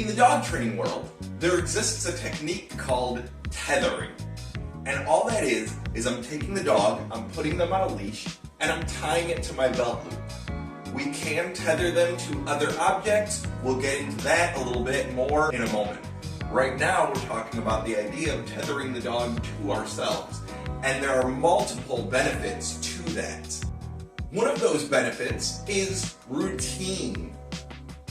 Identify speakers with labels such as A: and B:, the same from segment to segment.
A: In the dog training world, there exists a technique called tethering. And all that is I'm taking the dog, I'm putting them on a leash, and I'm tying it to my belt loop. We can tether them to other objects. We'll get into that a little bit more in a moment. Right now, we're talking about the idea of tethering the dog to ourselves. And there are multiple benefits to that. One of those benefits is routine.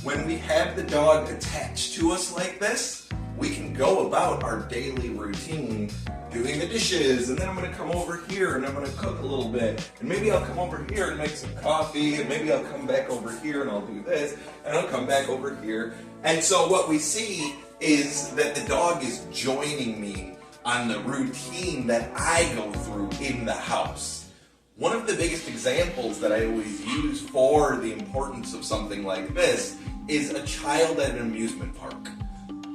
A: When we have the dog attached to us like this, we can go about our daily routine doing the dishes, and then I'm gonna come over here and I'm gonna cook a little bit, and maybe I'll come over here and make some coffee, and maybe I'll come back over here and I'll do this, and I'll come back over here. And so what we see is that the dog is joining me on the routine that I go through in the house. One of the biggest examples that I always use for the importance of something like this is a child at an amusement park.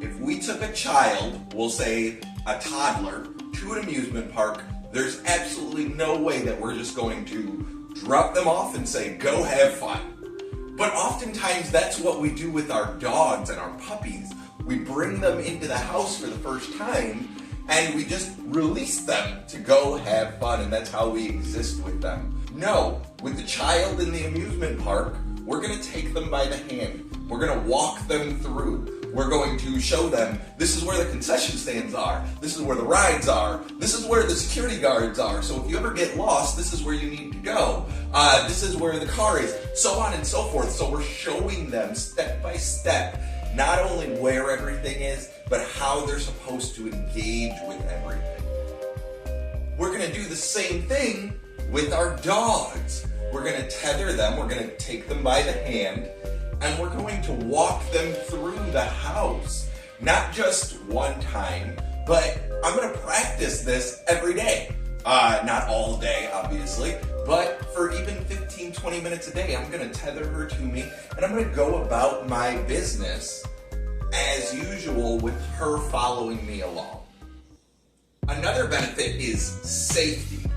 A: If we took a child, we'll say a toddler, to an amusement park, there's absolutely no way that we're just going to drop them off and say, go have fun. But oftentimes that's what we do with our dogs and our puppies. We bring them into the house for the first time and we just release them to go have fun, and that's how we exist with them. No, with the child in the amusement park, we're gonna take them by the hand. We're gonna walk them through. We're going to show them, this is where the concession stands are. This is where the rides are. This is where the security guards are. So if you ever get lost, this is where you need to go. This is where the car is, so on and so forth. So we're showing them step by step, not only where everything is, but how they're supposed to engage with everything. We're gonna do the same thing with our dogs. We're gonna tether them, we're gonna take them by the hand, and we're going to walk them through the house. Not just one time, but I'm gonna practice this every day. Not all day, obviously, but for even 15, 20 minutes a day, I'm gonna tether her to me, and I'm gonna go about my business as usual with her following me along. Another benefit is safety.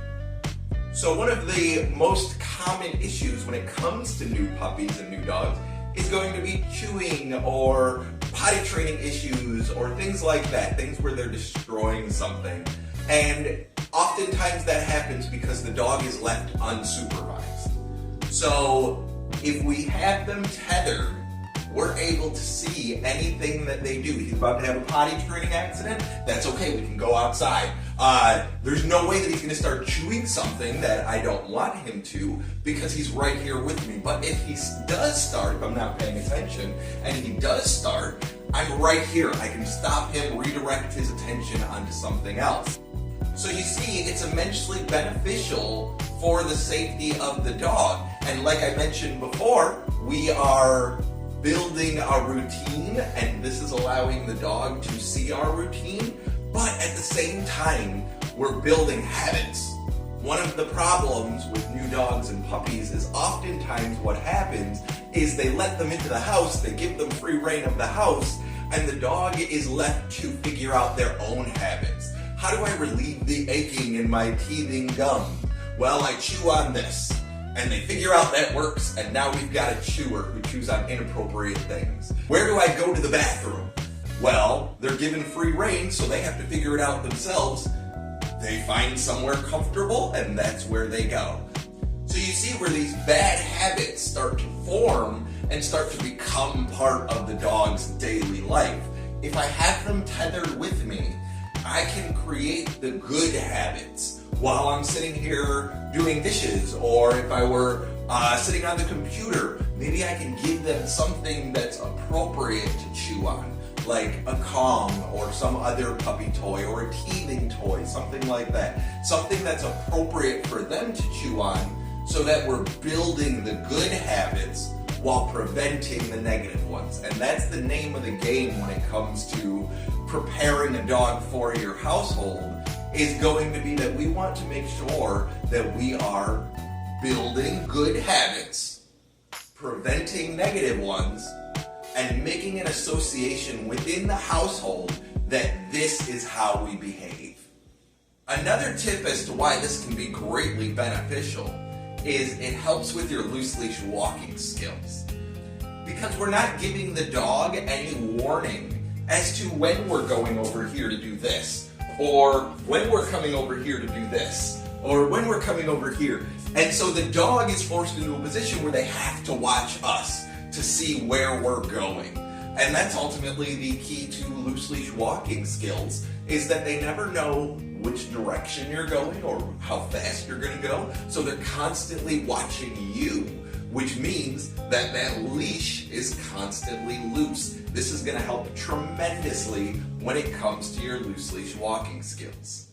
A: So one of the most common issues when it comes to new puppies and new dogs is going to be chewing or potty training issues or things like that, things where they're destroying something. And oftentimes that happens because the dog is left unsupervised. So if we have them tethered, we're able to see anything that they do. He's about to have a potty training accident, that's okay, we can go outside. There's no way that he's gonna start chewing something that I don't want him to because he's right here with me. But if he does start, if I'm not paying attention, and he does start, I'm right here. I can stop him, redirect his attention onto something else. So you see, it's immensely beneficial for the safety of the dog. And like I mentioned before, we are building a routine, and this is allowing the dog to see our routine, but at the same time, we're building habits. One of the problems with new dogs and puppies is oftentimes what happens is they let them into the house, they give them free reign of the house, and the dog is left to figure out their own habits. How do I relieve the aching in my teething gum? Well, I chew on this. And they figure out that works, and now we've got a chewer who chews on inappropriate things. Where do I go to the bathroom? Well, they're given free reign, so they have to figure it out themselves. They find somewhere comfortable, and that's where they go. So you see where these bad habits start to form and start to become part of the dog's daily life. If I have them tethered with me, I can create the good habits while I'm sitting here doing dishes, or if I were sitting on the computer, maybe I can give them something that's appropriate to chew on, like a Kong or some other puppy toy or a teething toy, something like that. Something that's appropriate for them to chew on so that we're building the good habits while preventing the negative ones. And that's the name of the game when it comes to preparing a dog for your household, is going to be that we want to make sure that we are building good habits, preventing negative ones, and making an association within the household that this is how we behave. Another tip as to why this can be greatly beneficial is it helps with your loose leash walking skills. because we're not giving the dog any warning as to when we're going over here to do this, or when we're coming over here to do this, or when we're coming over here. And so the dog is forced into a position where they have to watch us to see where we're going. And that's ultimately the key to loose leash walking skills, is that they never know which direction you're going or how fast you're going to go. So they're constantly watching you, which means that that leash is constantly loose. This is going to help tremendously when it comes to your loose leash walking skills.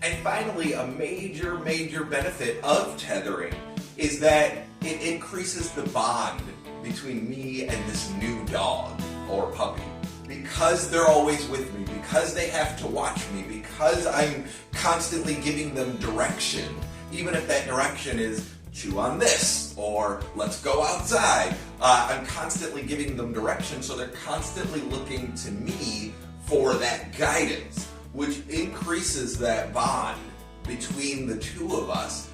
A: And finally, a major benefit of tethering is that it increases the bond between me and this new dog or puppy. Because they're always with me, because they have to watch me, because I'm constantly giving them direction, even if that direction is chew on this, or let's go outside. I'm constantly giving them direction, so they're constantly looking to me for that guidance, which increases that bond between the two of us.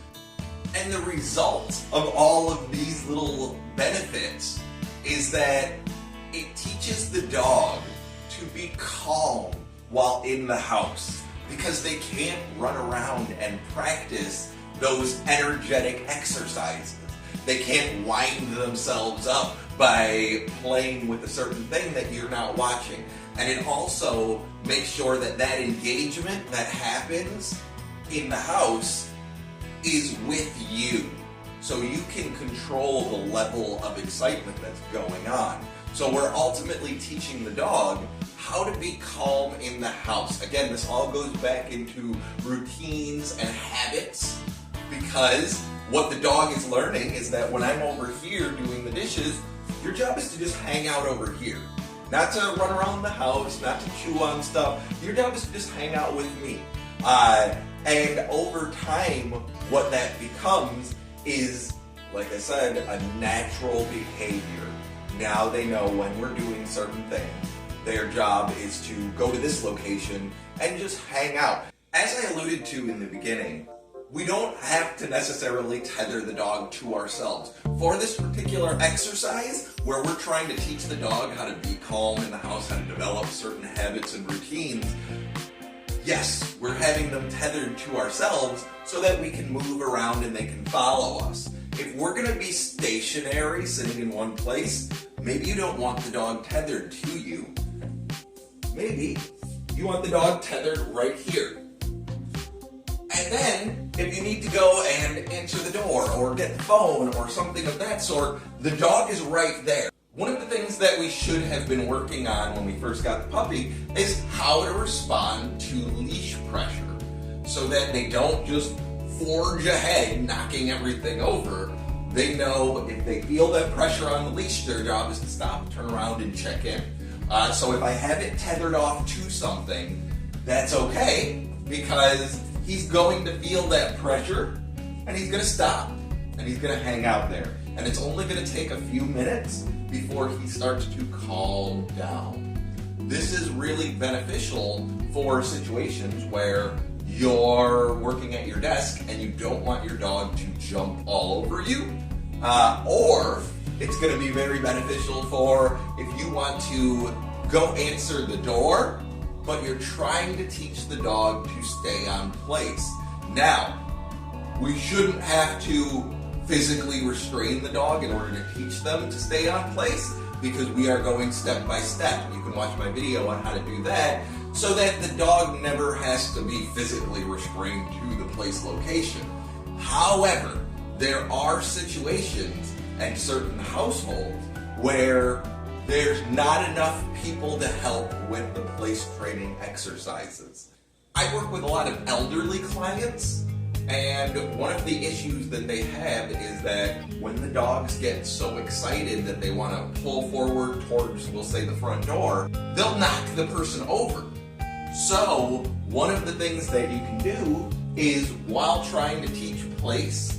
A: And the result of all of these little benefits is that it teaches the dog to be calm while in the house, because they can't run around and practice those energetic exercises. They can't wind themselves up by playing with a certain thing that you're not watching. And it also makes sure that that engagement that happens in the house is with you, so you can control the level of excitement that's going on. So we're ultimately teaching the dog how to be calm in the house. Again, this all goes back into routines and habits, because what the dog is learning is that when I'm over here doing the dishes, your job is to just hang out over here. Not to run around the house, not to chew on stuff. Your job is to just hang out with me. And over time, what that becomes is, like I said, a natural behavior. Now they know when we're doing certain things, their job is to go to this location and just hang out. As I alluded to in the beginning, we don't have to necessarily tether the dog to ourselves. For this particular exercise, where we're trying to teach the dog how to be calm in the house, how to develop certain habits and routines, yes, we're having them tethered to ourselves so that we can move around and they can follow us. If we're going to be stationary, sitting in one place, maybe you don't want the dog tethered to you. Maybe you want the dog tethered right here. And then, if you need to go and answer the door or get the phone or something of that sort, the dog is right there. One of the things that we should have been working on when we first got the puppy is how to respond to leash pressure, so that they don't just forge ahead, knocking everything over. They know if they feel that pressure on the leash, their job is to stop, turn around, and check in. So if I have it tethered off to something, that's okay, because he's going to feel that pressure, and he's going to stop, and he's going to hang out there. And it's only going to take a few minutes before he starts to calm down. This is really beneficial for situations where you're working at your desk and you don't want your dog to jump all over you, or it's going to be very beneficial for if you want to go answer the door, but you're trying to teach the dog to stay on place. Now, we shouldn't have to physically restrain the dog in order to teach them to stay on place, because we are going step by step. You can watch my video on how to do that, so that the dog never has to be physically restrained to the place location. However, there are situations and certain households where there's not enough people to help with the place training exercises. I work with a lot of elderly clients, and one of the issues that they have is that when the dogs get so excited that they want to pull forward towards, we'll say, the front door, they'll knock the person over. So one of the things that you can do is, while trying to teach place,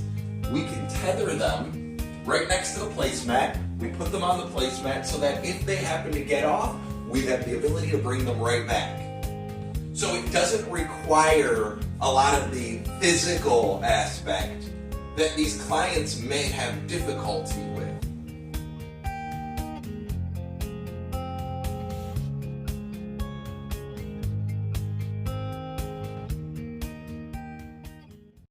A: we can tether them right next to the placemat. We put them on the placemat so that if they happen to get off, we have the ability to bring them right back. So it doesn't require a lot of the physical aspect that these clients may have difficulty with.